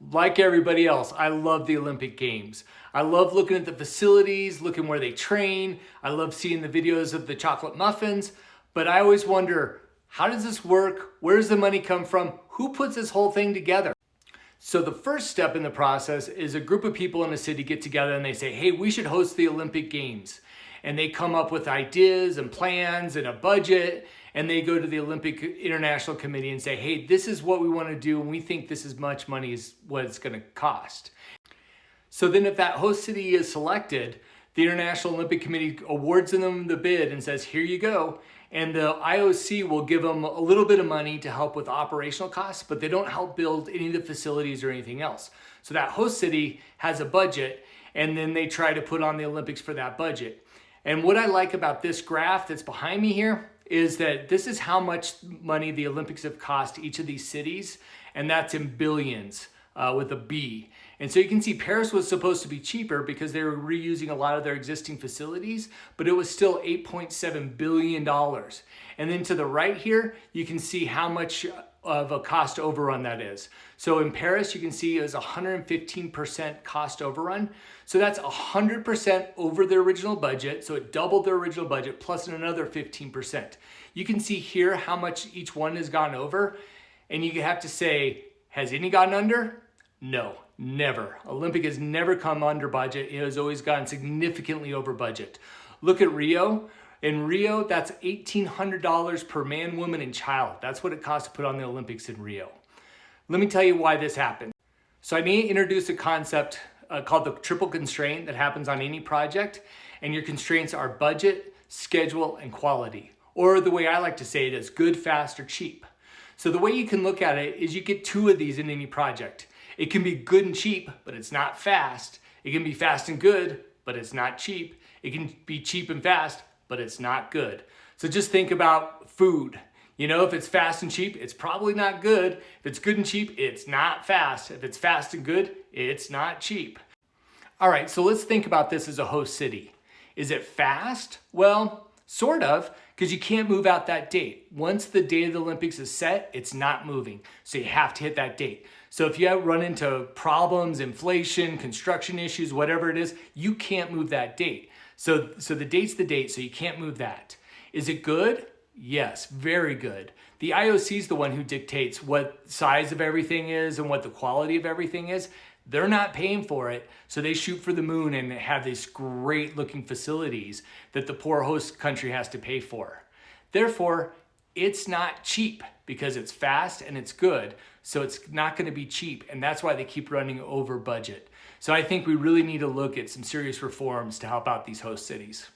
Like everybody else, I love the Olympic Games. I love looking at the facilities, looking where they train. I love seeing the videos of the chocolate muffins, but I always wonder, how does this work? Where does the money come from? Who puts this whole thing together? So the first step in the process is a group of people in a city get together and they say, hey, we should host the Olympic Games. And they come up with ideas and plans and a budget, and they go to the Olympic International Committee and say, hey, this is what we want to do, and we think this is much money is what it's going to cost. So then if that host city is selected, the International Olympic Committee awards them the bid and says, here you go. And the IOC will give them a little bit of money to help with operational costs, but they don't help build any of the facilities or anything else. So that host city has a budget, and then they try to put on the Olympics for that budget. And what I like about this graph that's behind me here is that this is how much money the Olympics have cost each of these cities, and that's in billions with a B. And so you can see Paris was supposed to be cheaper because they were reusing a lot of their existing facilities, but it was still $8.7 billion. And then to the right here, you can see how much of a cost overrun that is. So in Paris, you can see it was 115% cost overrun. So that's 100% over their original budget. So it doubled their original budget plus another 15%. You can see here how much each one has gone over. And you have to say, has any gotten under? No, never. Olympic has never come under budget. It has always gone significantly over budget. Look at Rio. In Rio, that's $1,800 per man, woman, and child. That's what it costs to put on the Olympics in Rio. Let me tell you why this happened. So I need to introduce a concept called the triple constraint that happens on any project. And your constraints are budget, schedule, and quality. Or the way I like to say it is good, fast, or cheap. So the way you can look at it is you get two of these in any project. It can be good and cheap, but it's not fast. It can be fast and good, but it's not cheap. It can be cheap and fast, but it's not good. So just think about food. You know, if it's fast and cheap, it's probably not good. If it's good and cheap, it's not fast. If it's fast and good, it's not cheap. All right, so let's think about this as a host city. Is it fast? Well, sort of, because you can't move out that date. Once the date of the Olympics is set, it's not moving. So you have to hit that date. So if you run into problems, inflation, construction issues, whatever it is, you can't move that date. So the date's the date, so you can't move that. Is it good? Yes, very good. The IOC is the one who dictates what size of everything is and what the quality of everything is. They're not paying for it, so they shoot for the moon and have these great looking facilities that the poor host country has to pay for. Therefore, it's not cheap because it's fast and it's good, so it's not going to be cheap, and that's why they keep running over budget. So I think we really need to look at some serious reforms to help out these host cities.